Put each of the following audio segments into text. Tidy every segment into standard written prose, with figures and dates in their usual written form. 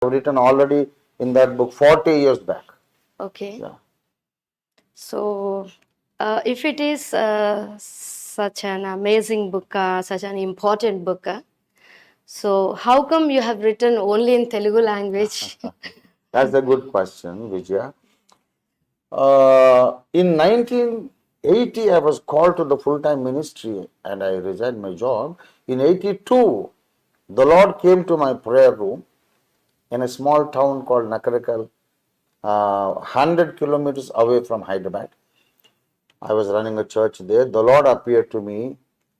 I've written already in that book 40 years back. Okay. Yeah. So, if it is such an amazing book, such an important book, so how come you have written only in Telugu language? That's a good question, Vijaya. In 1980, I was called to the full-time ministry and I resigned my job. In 82, the Lord came to my prayer room in a small town called Nakarakal, 100 kilometers away from Hyderabad. I was running a church there. The Lord appeared to me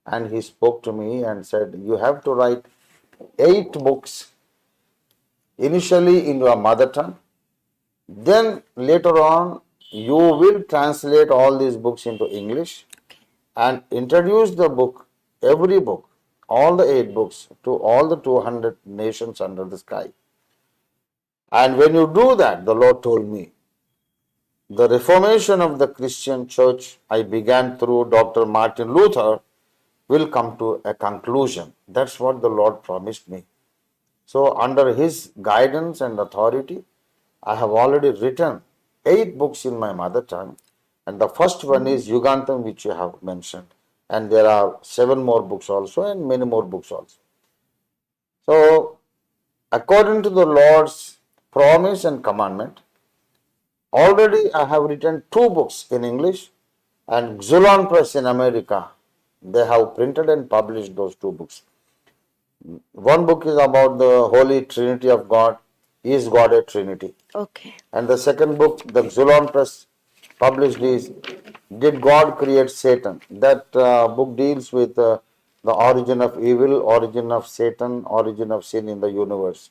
and He spoke to me and said, you have to write 8 books initially in your mother tongue. Then later on, you will translate all these books into English and introduce the book, every book, all the 8 books to all the 200 nations under the sky. And when you do that, the Lord told me, the reformation of the Christian church I began through Dr. Martin Luther will come to a conclusion. That's what the Lord promised me. So, under His guidance and authority, I have already written 8 books in my mother tongue, and the first one is Yugantam, which you have mentioned, and there are 7 more books also, and many more books also. So, according to the Lord's promise and commandment, already I have written 2 books in English, and Xulon Press in America, they have printed and published those 2 books. One book is about the Holy Trinity of God. Is God a Trinity? Okay. And the second book, the Xulon Press published, is Did God Create Satan? That book deals with the origin of evil, origin of Satan, origin of sin in the universe.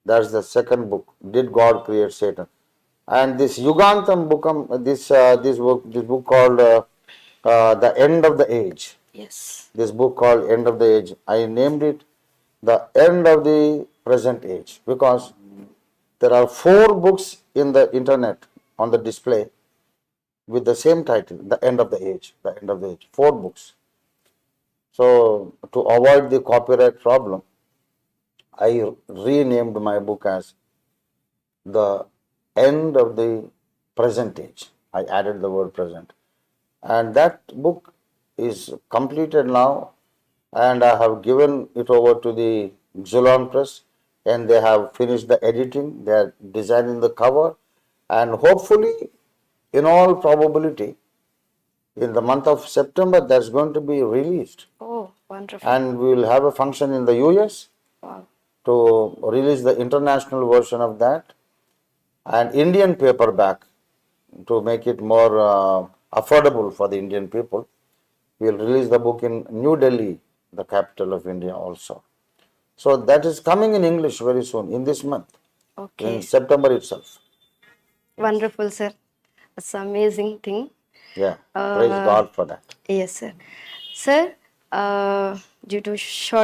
That's the second book. Did God Create Satan? And this Yugantam book, this book called The End of the Age. Yes. This book called End of the Age. I named it The End of the Present Age because there are 4 books in the internet on the display with the same title, The End of the Age. The End of the Age. 4 books. So, to avoid the copyright problem, I renamed my book as The End of the Present Age. I added the word present. And that book is completed now, and I have given it over to the Xulon Press, and they have finished the editing, they are designing the cover, and hopefully, in all probability, in the month of September, that's going to be released. Oh, wonderful. And we will have a function in the US Wow. to release the international version of that and Indian paperback to make it more affordable for the Indian people. We will release the book in New Delhi, the capital of India also. So that is coming in English very soon, in this month, Okay. in September itself. Wonderful, sir. It's an amazing thing. Yeah, praise God for that. Yes, sir. Sir, due to short